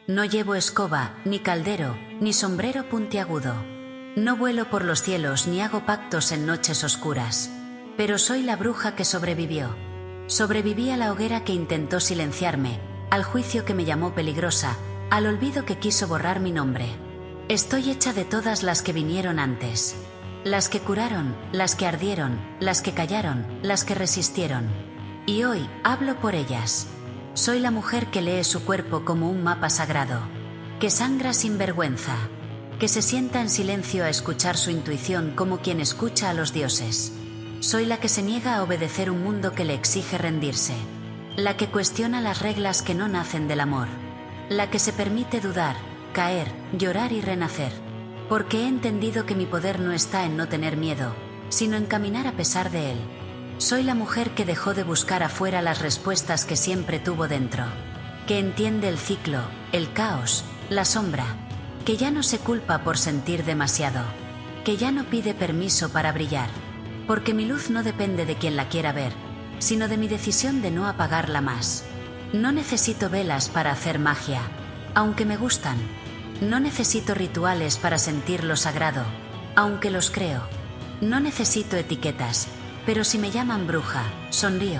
No llevo escoba, ni caldero, ni sombrero puntiagudo. No vuelo por los cielos ni hago pactos en noches oscuras. Pero soy la bruja que sobrevivió. Sobreviví a la hoguera que intentó silenciarme, al juicio que me llamó peligrosa, al olvido que quiso borrar mi nombre. Estoy hecha de todas las que vinieron antes. Las que curaron, las que ardieron, las que callaron, las que resistieron. Y hoy hablo por ellas. Soy la mujer que lee su cuerpo como un mapa sagrado, que sangra sin vergüenza, que se sienta en silencio a escuchar su intuición como quien escucha a los dioses. Soy la que se niega a obedecer un mundo que le exige rendirse, la que cuestiona las reglas que no nacen del amor, la que se permite dudar, caer, llorar y renacer, porque he entendido que mi poder no está en no tener miedo, sino en caminar a pesar de él. Soy la mujer que dejó de buscar afuera las respuestas que siempre tuvo dentro, que entiende el ciclo, el caos, la sombra, que ya no se culpa por sentir demasiado, que ya no pide permiso para brillar, porque mi luz no depende de quien la quiera ver, sino de mi decisión de no apagarla más. No necesito velas para hacer magia, aunque me gustan. No necesito rituales para sentir lo sagrado, aunque los creo. No necesito etiquetas, pero si me llaman bruja, sonrío,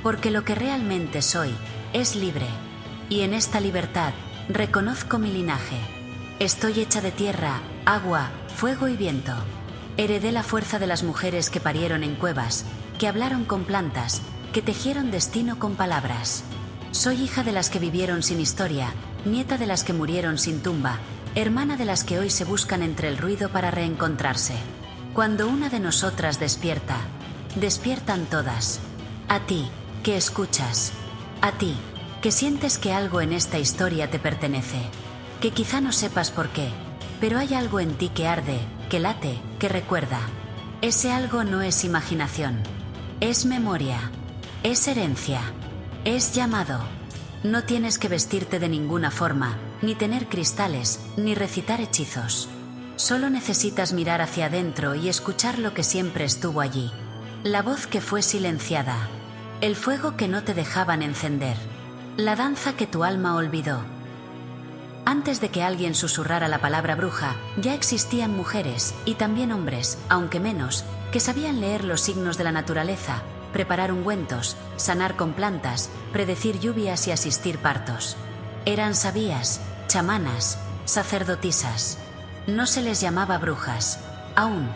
porque lo que realmente soy es libre. Y en esta libertad reconozco mi linaje. Estoy hecha de tierra, agua, fuego y viento. Heredé la fuerza de las mujeres que parieron en cuevas, que hablaron con plantas, que tejieron destino con palabras. Soy hija de las que vivieron sin historia, nieta de las que murieron sin tumba, hermana de las que hoy se buscan entre el ruido para reencontrarse. Cuando una de nosotras despierta, despiertan todas. A ti, que escuchas. A ti, que sientes que algo en esta historia te pertenece. Que quizá no sepas por qué, pero hay algo en ti que arde, que late, que recuerda. Ese algo no es imaginación. Es memoria. Es herencia. Es llamado. No tienes que vestirte de ninguna forma, ni tener cristales, ni recitar hechizos. Solo necesitas mirar hacia adentro y escuchar lo que siempre estuvo allí. La voz que fue silenciada. El fuego que no te dejaban encender. La danza que tu alma olvidó. Antes de que alguien susurrara la palabra bruja, ya existían mujeres, y también hombres, aunque menos, que sabían leer los signos de la naturaleza, preparar ungüentos, sanar con plantas, predecir lluvias y asistir partos. Eran sabías, chamanas, sacerdotisas. No se les llamaba brujas. Aún.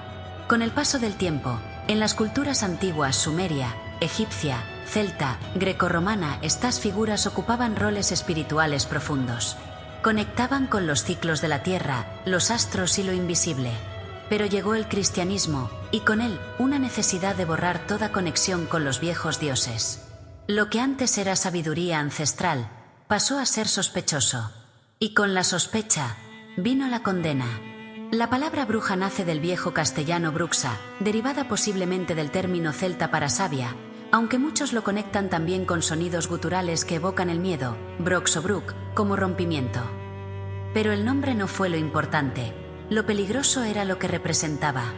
Con el paso del tiempo, en las culturas antiguas sumeria, egipcia, celta, grecorromana, estas figuras ocupaban roles espirituales profundos. Conectaban con los ciclos de la tierra, los astros y lo invisible. Pero llegó el cristianismo, y con él, una necesidad de borrar toda conexión con los viejos dioses. Lo que antes era sabiduría ancestral, pasó a ser sospechoso. Y con la sospecha, vino la condena. La palabra bruja nace del viejo castellano bruxa, derivada posiblemente del término celta para sabia, aunque muchos lo conectan también con sonidos guturales que evocan el miedo, brox o bruk, como rompimiento. Pero el nombre no fue lo importante, lo peligroso era lo que representaba.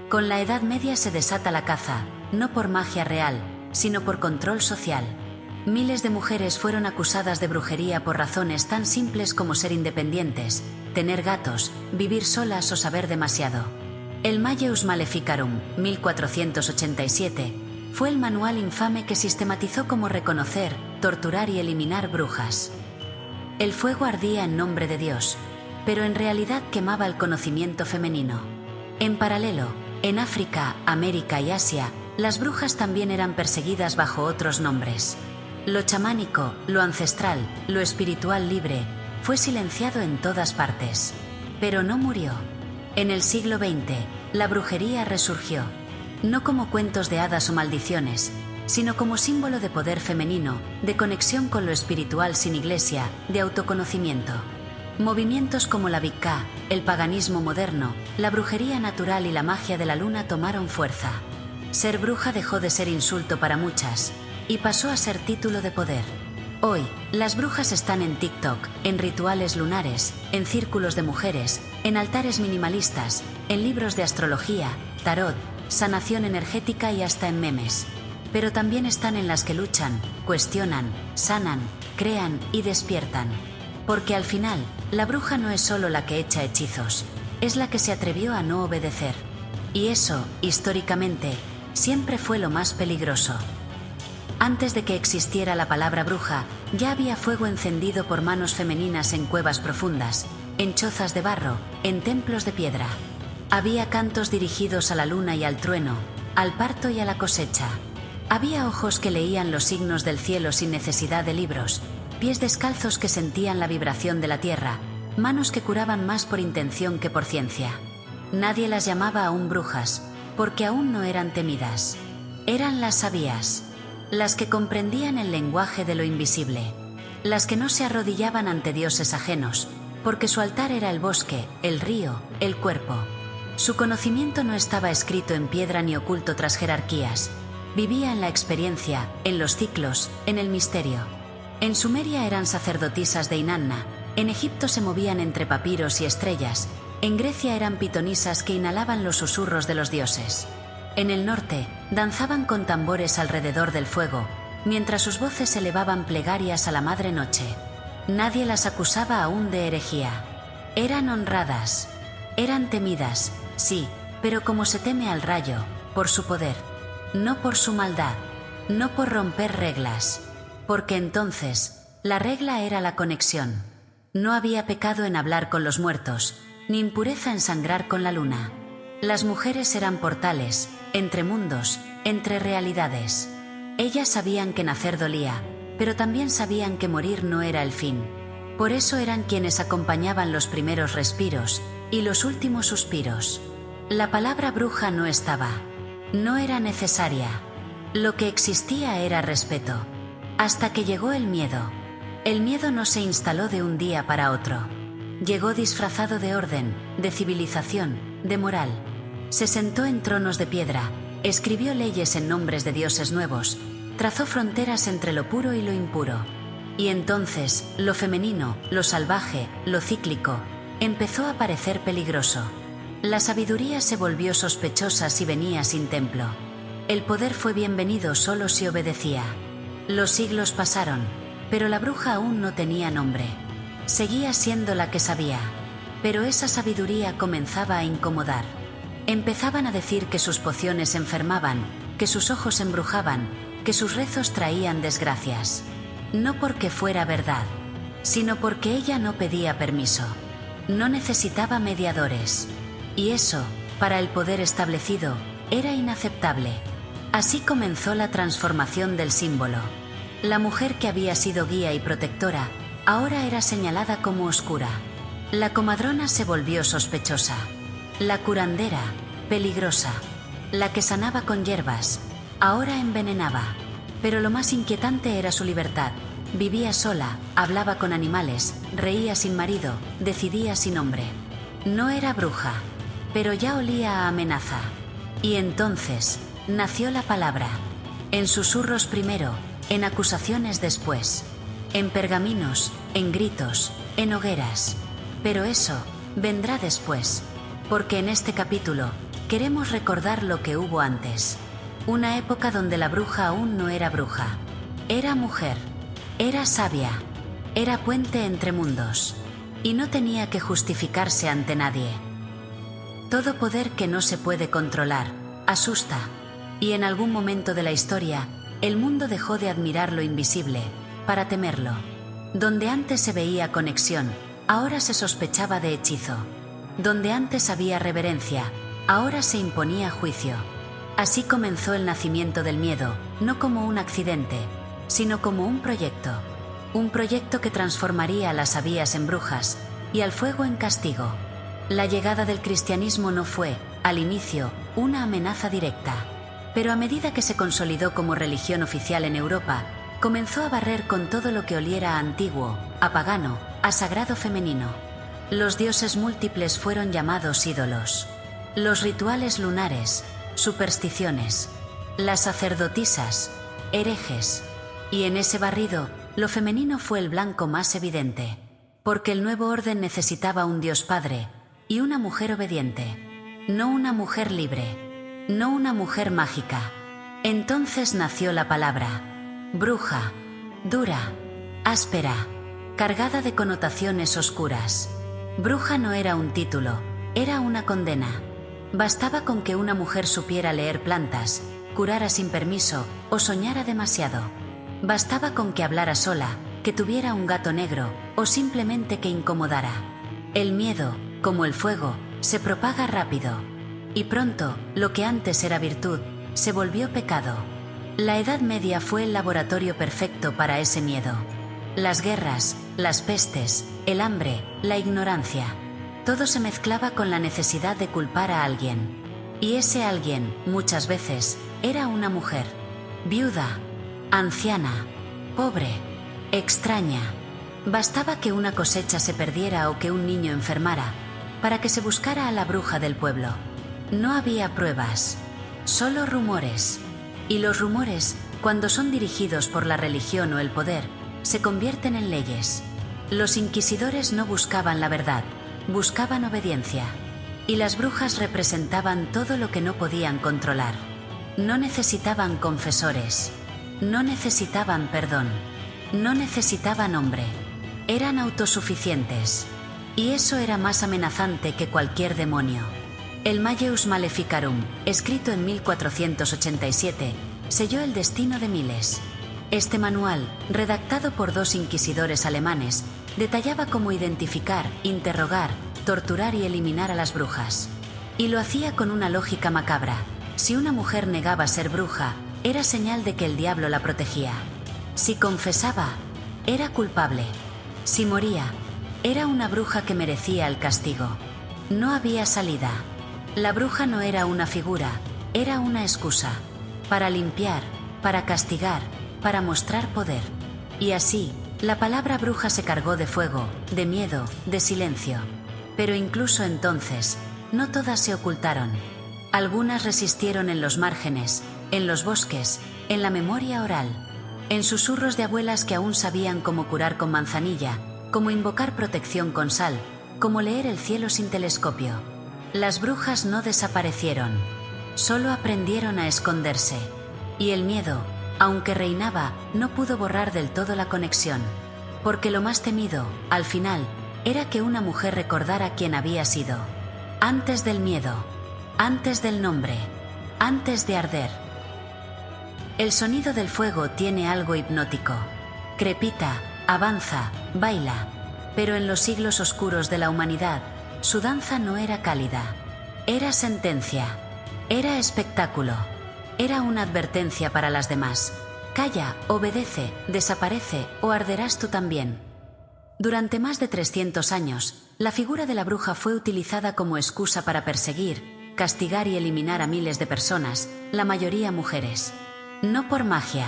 Con la Edad Media se desata la caza, no por magia real, sino por control social. Miles de mujeres fueron acusadas de brujería por razones tan simples como ser independientes, tener gatos, vivir solas o saber demasiado. El Malleus Maleficarum, 1487, fue el manual infame que sistematizó cómo reconocer, torturar y eliminar brujas. El fuego ardía en nombre de Dios, pero en realidad quemaba el conocimiento femenino. En paralelo, en África, América y Asia, las brujas también eran perseguidas bajo otros nombres. Lo chamánico, lo ancestral, lo espiritual libre, fue silenciado en todas partes. Pero no murió. En el siglo XX, la brujería resurgió. No como cuentos de hadas o maldiciones, sino como símbolo de poder femenino, de conexión con lo espiritual sin iglesia, de autoconocimiento. Movimientos como la Wicca, el paganismo moderno, la brujería natural y la magia de la luna tomaron fuerza. Ser bruja dejó de ser insulto para muchas, y pasó a ser título de poder. Hoy, las brujas están en TikTok, en rituales lunares, en círculos de mujeres, en altares minimalistas, en libros de astrología, tarot, sanación energética y hasta en memes. Pero también están en las que luchan, cuestionan, sanan, crean y despiertan. Porque al final, la bruja no es solo la que echa hechizos, es la que se atrevió a no obedecer. Y eso, históricamente, siempre fue lo más peligroso. Antes de que existiera la palabra bruja, ya había fuego encendido por manos femeninas en cuevas profundas, en chozas de barro, en templos de piedra. Había cantos dirigidos a la luna y al trueno, al parto y a la cosecha. Había ojos que leían los signos del cielo sin necesidad de libros, pies descalzos que sentían la vibración de la tierra, manos que curaban más por intención que por ciencia. Nadie las llamaba aún brujas, porque aún no eran temidas. Eran las sabias, las que comprendían el lenguaje de lo invisible, las que no se arrodillaban ante dioses ajenos, porque su altar era el bosque, el río, el cuerpo. Su conocimiento no estaba escrito en piedra ni oculto tras jerarquías. Vivía en la experiencia, en los ciclos, en el misterio. En Sumeria eran sacerdotisas de Inanna, en Egipto se movían entre papiros y estrellas, en Grecia eran pitonisas que inhalaban los susurros de los dioses. En el norte, danzaban con tambores alrededor del fuego, mientras sus voces elevaban plegarias a la madre noche. Nadie las acusaba aún de herejía. Eran honradas. Eran temidas, sí, pero como se teme al rayo, por su poder. No por su maldad, no por romper reglas. Porque entonces, la regla era la conexión. No había pecado en hablar con los muertos, ni impureza en sangrar con la luna. Las mujeres eran portales, entre mundos, entre realidades. Ellas sabían que nacer dolía, pero también sabían que morir no era el fin. Por eso eran quienes acompañaban los primeros respiros y los últimos suspiros. La palabra bruja no estaba. No era necesaria. Lo que existía era respeto. Hasta que llegó el miedo. El miedo no se instaló de un día para otro. Llegó disfrazado de orden, de civilización, de moral. Se sentó en tronos de piedra, escribió leyes en nombres de dioses nuevos, trazó fronteras entre lo puro y lo impuro. Y entonces, lo femenino, lo salvaje, lo cíclico, empezó a parecer peligroso. La sabiduría se volvió sospechosa si venía sin templo. El poder fue bienvenido solo si obedecía. Los siglos pasaron, pero la bruja aún no tenía nombre. Seguía siendo la que sabía, pero esa sabiduría comenzaba a incomodar. Empezaban a decir que sus pociones enfermaban, que sus ojos embrujaban, que sus rezos traían desgracias. No porque fuera verdad, sino porque ella no pedía permiso. No necesitaba mediadores. Y eso, para el poder establecido, era inaceptable. Así comenzó la transformación del símbolo. La mujer que había sido guía y protectora, ahora era señalada como oscura. La comadrona se volvió sospechosa. La curandera, peligrosa. La que sanaba con hierbas, ahora envenenaba. Pero lo más inquietante era su libertad. Vivía sola, hablaba con animales, reía sin marido, decidía sin hombre. No era bruja, pero ya olía a amenaza. Y entonces, nació la palabra. En susurros primero, en acusaciones después. En pergaminos, en gritos, en hogueras. Pero eso vendrá después, porque en este capítulo queremos recordar lo que hubo antes. Una época donde la bruja aún no era bruja. Era mujer, era sabia, era puente entre mundos. Y no tenía que justificarse ante nadie. Todo poder que no se puede controlar asusta. Y en algún momento de la historia, el mundo dejó de admirar lo invisible, para temerlo. Donde antes se veía conexión, ahora se sospechaba de hechizo. Donde antes había reverencia, ahora se imponía juicio. Así comenzó el nacimiento del miedo, no como un accidente, sino como un proyecto. Un proyecto que transformaría a las sabías en brujas, y al fuego en castigo. La llegada del cristianismo no fue, al inicio, una amenaza directa. Pero a medida que se consolidó como religión oficial en Europa, comenzó a barrer con todo lo que oliera a antiguo, a pagano, a sagrado femenino. Los dioses múltiples fueron llamados ídolos. Los rituales lunares, supersticiones. Las sacerdotisas, herejes. Y en ese barrido, lo femenino fue el blanco más evidente. Porque el nuevo orden necesitaba un Dios Padre y una mujer obediente. No una mujer libre. No una mujer mágica. Entonces nació la palabra. Bruja. Dura. Áspera. cargada de connotaciones oscuras. Bruja no era un título, era una condena. Bastaba con que una mujer supiera leer plantas, curara sin permiso o soñara demasiado. Bastaba con que hablara sola, que tuviera un gato negro o simplemente que incomodara. El miedo, como el fuego, se propaga rápido. Y pronto, lo que antes era virtud, se volvió pecado. La Edad Media fue el laboratorio perfecto para ese miedo. Las guerras, las pestes, el hambre, la ignorancia. Todo se mezclaba con la necesidad de culpar a alguien. Y ese alguien, muchas veces, era una mujer. Viuda, anciana, pobre, extraña. Bastaba que una cosecha se perdiera o que un niño enfermara, para que se buscara a la bruja del pueblo. No había pruebas, solo rumores. Y los rumores, cuando son dirigidos por la religión o el poder, se convierten en leyes. Los inquisidores no buscaban la verdad, buscaban obediencia. Y las brujas representaban todo lo que no podían controlar. No necesitaban confesores, no necesitaban perdón, no necesitaban hombre. Eran autosuficientes. Y eso era más amenazante que cualquier demonio. El Malleus Maleficarum, escrito en 1487, selló el destino de miles. Este manual, redactado por 2 inquisidores alemanes, detallaba cómo identificar, interrogar, torturar y eliminar a las brujas. Y lo hacía con una lógica macabra. Si una mujer negaba ser bruja, era señal de que el diablo la protegía. Si confesaba, era culpable. Si moría, era una bruja que merecía el castigo. No había salida. La bruja no era una figura, era una excusa. Para limpiar, para castigar, para mostrar poder. Y así, la palabra bruja se cargó de fuego, de miedo, de silencio. Pero incluso entonces, no todas se ocultaron. Algunas resistieron en los márgenes, en los bosques, en la memoria oral, en susurros de abuelas que aún sabían cómo curar con manzanilla, cómo invocar protección con sal, cómo leer el cielo sin telescopio. Las brujas no desaparecieron, solo aprendieron a esconderse. Y el miedo, aunque reinaba, no pudo borrar del todo la conexión. Porque lo más temido, al final, era que una mujer recordara quién había sido. Antes del miedo, antes del nombre, antes de arder. El sonido del fuego tiene algo hipnótico. Crepita, avanza, baila. Pero en los siglos oscuros de la humanidad, su danza no era cálida. Era sentencia. Era espectáculo. Era una advertencia para las demás. Calla, obedece, desaparece o arderás tú también. Durante más de 300 años, la figura de la bruja fue utilizada como excusa para perseguir, castigar y eliminar a miles de personas, la mayoría mujeres. No por magia,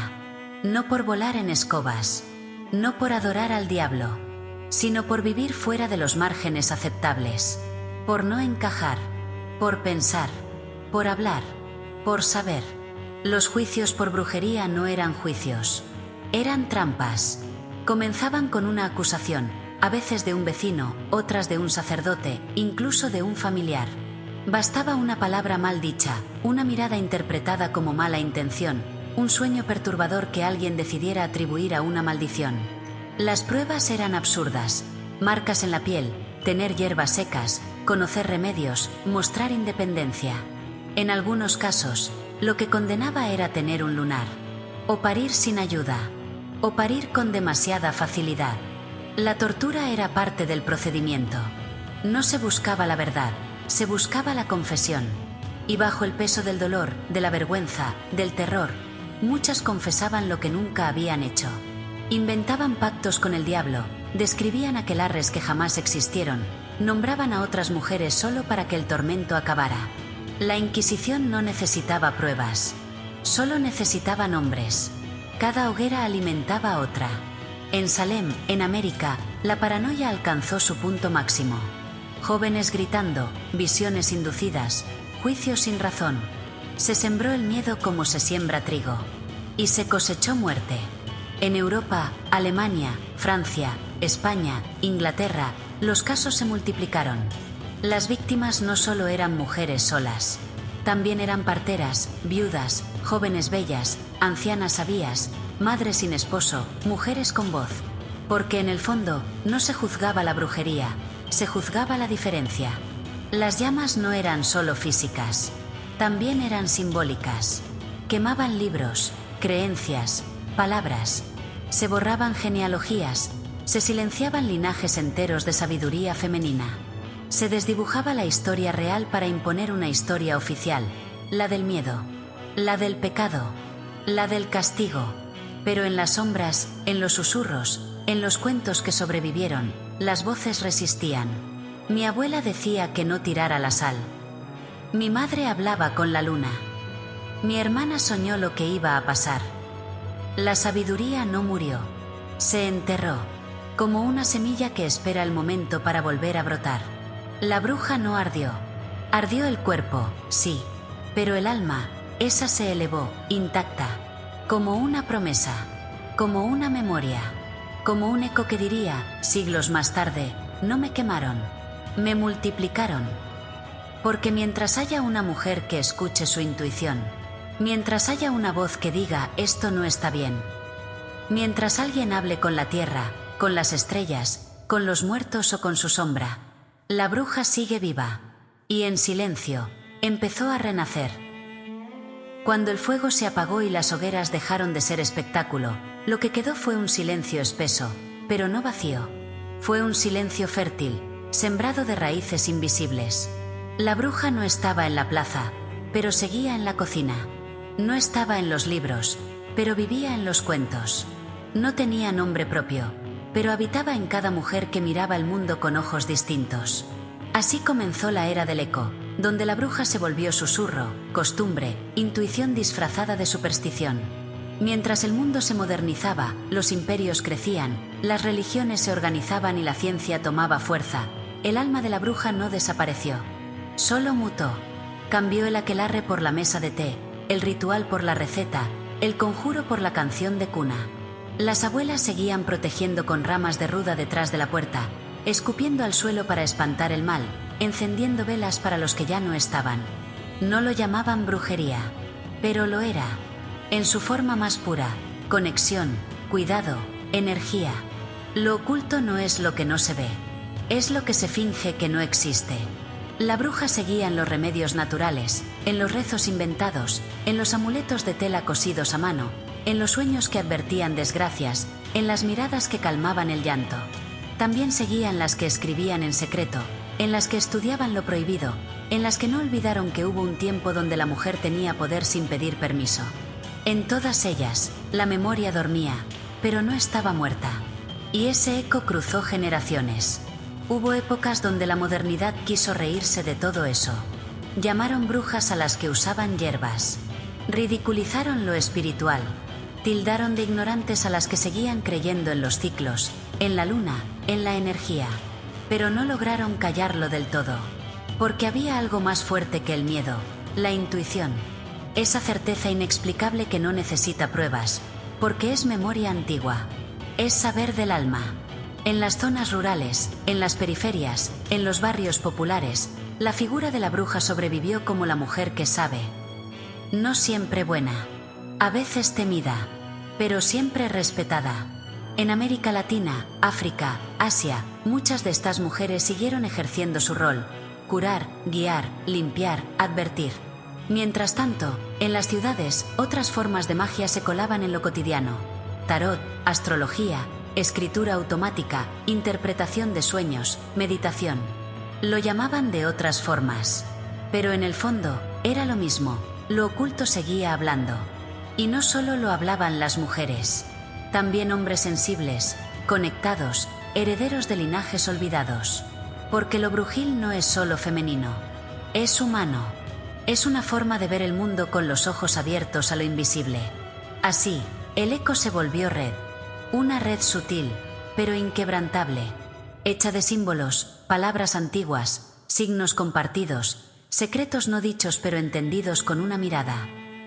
no por volar en escobas, no por adorar al diablo, sino por vivir fuera de los márgenes aceptables, por no encajar, por pensar, por hablar, por saber. Los juicios por brujería no eran juicios, eran trampas. Comenzaban con una acusación, a veces de un vecino, otras de un sacerdote, incluso de un familiar. Bastaba una palabra mal dicha, una mirada interpretada como mala intención, un sueño perturbador que alguien decidiera atribuir a una maldición. Las pruebas eran absurdas: marcas en la piel, tener hierbas secas, conocer remedios, mostrar independencia. En algunos casos, lo que condenaba era tener un lunar, o parir sin ayuda, o parir con demasiada facilidad. La tortura era parte del procedimiento. No se buscaba la verdad, se buscaba la confesión. Y bajo el peso del dolor, de la vergüenza, del terror, muchas confesaban lo que nunca habían hecho. Inventaban pactos con el diablo, describían aquelarres que jamás existieron, nombraban a otras mujeres solo para que el tormento acabara. La Inquisición no necesitaba pruebas, solo necesitaba nombres. Cada hoguera alimentaba a otra. En Salem, en América, la paranoia alcanzó su punto máximo. Jóvenes gritando, visiones inducidas, juicios sin razón. Se sembró el miedo como se siembra trigo. Y se cosechó muerte. En Europa, Alemania, Francia, España, Inglaterra, los casos se multiplicaron. Las víctimas no solo eran mujeres solas. También eran parteras, viudas, jóvenes bellas, ancianas sabias, madres sin esposo, mujeres con voz. Porque en el fondo, no se juzgaba la brujería, se juzgaba la diferencia. Las llamas no eran solo físicas, también eran simbólicas. Quemaban libros, creencias, palabras. Se borraban genealogías, se silenciaban linajes enteros de sabiduría femenina. Se desdibujaba la historia real para imponer una historia oficial, la del miedo, la del pecado, la del castigo. Pero en las sombras, en los susurros, en los cuentos que sobrevivieron, las voces resistían. Mi abuela decía que no tirara la sal. Mi madre hablaba con la luna. Mi hermana soñó lo que iba a pasar. La sabiduría no murió. Se enterró, como una semilla que espera el momento para volver a brotar. La bruja no ardió. Ardió el cuerpo, sí, pero el alma, esa se elevó, intacta, como una promesa, como una memoria, como un eco que diría, siglos más tarde, no me quemaron, me multiplicaron. Porque mientras haya una mujer que escuche su intuición, mientras haya una voz que diga, esto no está bien, mientras alguien hable con la tierra, con las estrellas, con los muertos o con su sombra, la bruja sigue viva, y en silencio, empezó a renacer. Cuando el fuego se apagó y las hogueras dejaron de ser espectáculo, lo que quedó fue un silencio espeso, pero no vacío. Fue un silencio fértil, sembrado de raíces invisibles. La bruja no estaba en la plaza, pero seguía en la cocina. No estaba en los libros, pero vivía en los cuentos. No tenía nombre propio, pero habitaba en cada mujer que miraba el mundo con ojos distintos. Así comenzó la era del eco, donde la bruja se volvió susurro, costumbre, intuición disfrazada de superstición. Mientras el mundo se modernizaba, los imperios crecían, las religiones se organizaban y la ciencia tomaba fuerza, el alma de la bruja no desapareció. Solo mutó. Cambió el aquelarre por la mesa de té, el ritual por la receta, el conjuro por la canción de cuna. Las abuelas seguían protegiendo con ramas de ruda detrás de la puerta, escupiendo al suelo para espantar el mal, encendiendo velas para los que ya no estaban. No lo llamaban brujería, pero lo era. En su forma más pura, conexión, cuidado, energía. Lo oculto no es lo que no se ve, es lo que se finge que no existe. La bruja seguía en los remedios naturales, en los rezos inventados, en los amuletos de tela cosidos a mano, en los sueños que advertían desgracias, en las miradas que calmaban el llanto. También seguían las que escribían en secreto, en las que estudiaban lo prohibido, en las que no olvidaron que hubo un tiempo donde la mujer tenía poder sin pedir permiso. En todas ellas, la memoria dormía, pero no estaba muerta. Y ese eco cruzó generaciones. Hubo épocas donde la modernidad quiso reírse de todo eso. Llamaron brujas a las que usaban hierbas. Ridiculizaron lo espiritual. Tildaron de ignorantes a las que seguían creyendo en los ciclos, en la luna, en la energía. Pero no lograron callarlo del todo. Porque había algo más fuerte que el miedo, la intuición. Esa certeza inexplicable que no necesita pruebas, porque es memoria antigua. Es saber del alma. En las zonas rurales, en las periferias, en los barrios populares, la figura de la bruja sobrevivió como la mujer que sabe. No siempre buena, a veces temida, pero siempre respetada. En América Latina, África, Asia, muchas de estas mujeres siguieron ejerciendo su rol: curar, guiar, limpiar, advertir. Mientras tanto, en las ciudades, otras formas de magia se colaban en lo cotidiano: tarot, astrología, escritura automática, interpretación de sueños, meditación. Lo llamaban de otras formas, pero en el fondo, era lo mismo. Lo oculto seguía hablando. Y no solo lo hablaban las mujeres, también hombres sensibles, conectados, herederos de linajes olvidados. Porque lo brujil no es solo femenino, es humano. Es una forma de ver el mundo con los ojos abiertos a lo invisible. Así, el eco se volvió red. Una red sutil, pero inquebrantable. Hecha de símbolos, palabras antiguas, signos compartidos, secretos no dichos pero entendidos con una mirada.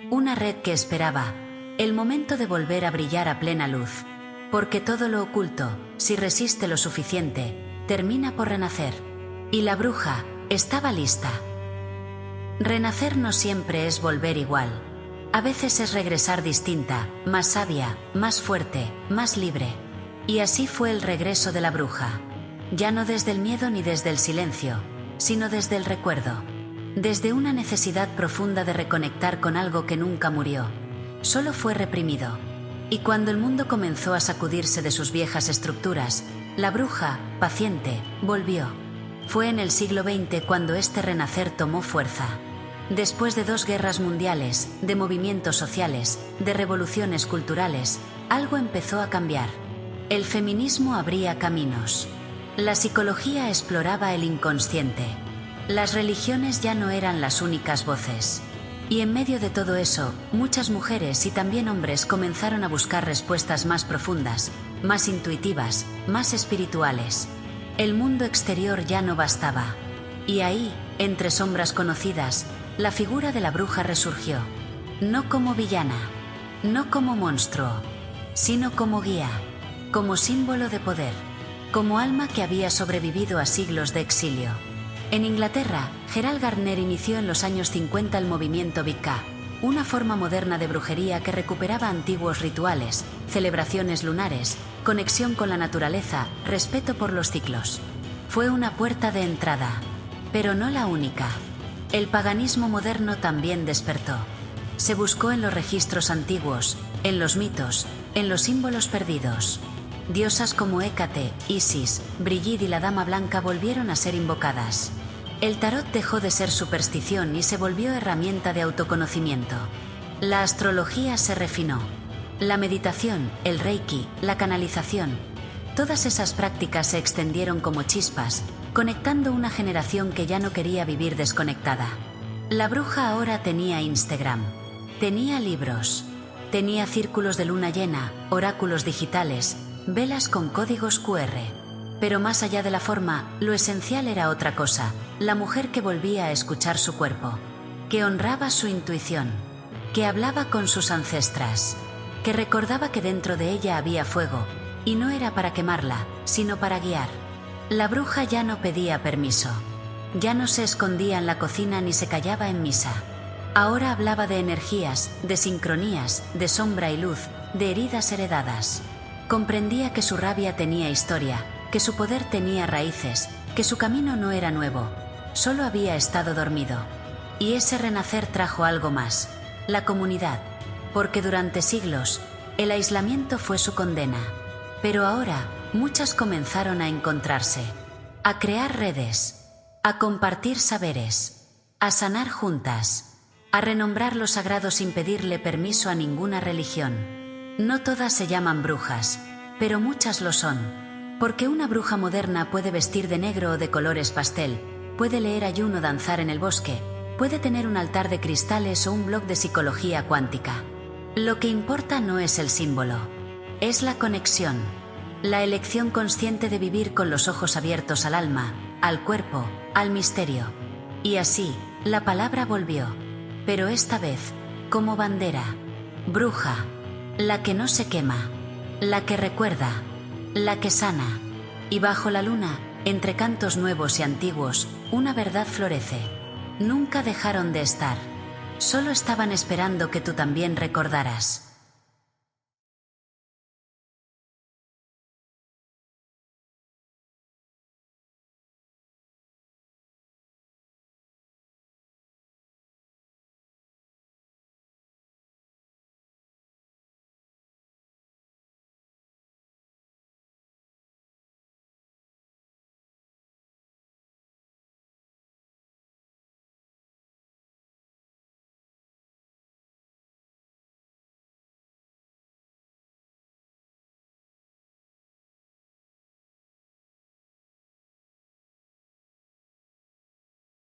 Una red que esperaba el momento de volver a brillar a plena luz. Porque todo lo oculto, si resiste lo suficiente, termina por renacer. Y la bruja estaba lista. Renacer no siempre es volver igual. A veces es regresar distinta, más sabia, más fuerte, más libre. Y así fue el regreso de la bruja. Ya no desde el miedo ni desde el silencio, sino desde el recuerdo. Desde una necesidad profunda de reconectar con algo que nunca murió. Solo fue reprimido. Y cuando el mundo comenzó a sacudirse de sus viejas estructuras, la bruja, paciente, volvió. Fue en el siglo XX cuando este renacer tomó fuerza. Después de 2 guerras mundiales, de movimientos sociales, de revoluciones culturales, algo empezó a cambiar. El feminismo abría caminos. La psicología exploraba el inconsciente. Las religiones ya no eran las únicas voces. Y en medio de todo eso, muchas mujeres y también hombres comenzaron a buscar respuestas más profundas, más intuitivas, más espirituales. El mundo exterior ya no bastaba. Y ahí, entre sombras conocidas, la figura de la bruja resurgió. No como villana, no como monstruo, sino como guía, como símbolo de poder, como alma que había sobrevivido a siglos de exilio. En Inglaterra, Gerald Gardner inició en los años 50 el movimiento Wicca, una forma moderna de brujería que recuperaba antiguos rituales, celebraciones lunares, conexión con la naturaleza, respeto por los ciclos. Fue una puerta de entrada, pero no la única. El paganismo moderno también despertó. Se buscó en los registros antiguos, en los mitos, en los símbolos perdidos. Diosas como Hécate, Isis, Brigitte y la Dama Blanca volvieron a ser invocadas. El tarot dejó de ser superstición y se volvió herramienta de autoconocimiento. La astrología se refinó. La meditación, el reiki, la canalización. Todas esas prácticas se extendieron como chispas, conectando una generación que ya no quería vivir desconectada. La bruja ahora tenía Instagram. Tenía libros. Tenía círculos de luna llena, oráculos digitales, velas con códigos QR. Pero más allá de la forma, lo esencial era otra cosa, la mujer que volvía a escuchar su cuerpo, que honraba su intuición, que hablaba con sus ancestras, que recordaba que dentro de ella había fuego, y no era para quemarla, sino para guiar. La bruja ya no pedía permiso, ya no se escondía en la cocina ni se callaba en misa. Ahora hablaba de energías, de sincronías, de sombra y luz, de heridas heredadas. Comprendía que su rabia tenía historia, que su poder tenía raíces, que su camino no era nuevo, solo había estado dormido. Y ese renacer trajo algo más, la comunidad, porque durante siglos, el aislamiento fue su condena. Pero ahora, muchas comenzaron a encontrarse, a crear redes, a compartir saberes, a sanar juntas, a renombrar lo sagrado sin pedirle permiso a ninguna religión. No todas se llaman brujas, pero muchas lo son. Porque una bruja moderna puede vestir de negro o de colores pastel, puede leer ayuno o danzar en el bosque, puede tener un altar de cristales o un blog de psicología cuántica. Lo que importa no es el símbolo, es la conexión, la elección consciente de vivir con los ojos abiertos al alma, al cuerpo, al misterio. Y así, la palabra volvió, pero esta vez, como bandera. Bruja, la que no se quema, la que recuerda, la que sana. Y bajo la luna, entre cantos nuevos y antiguos, una verdad florece. Nunca dejaron de estar. Solo estaban esperando que tú también recordaras.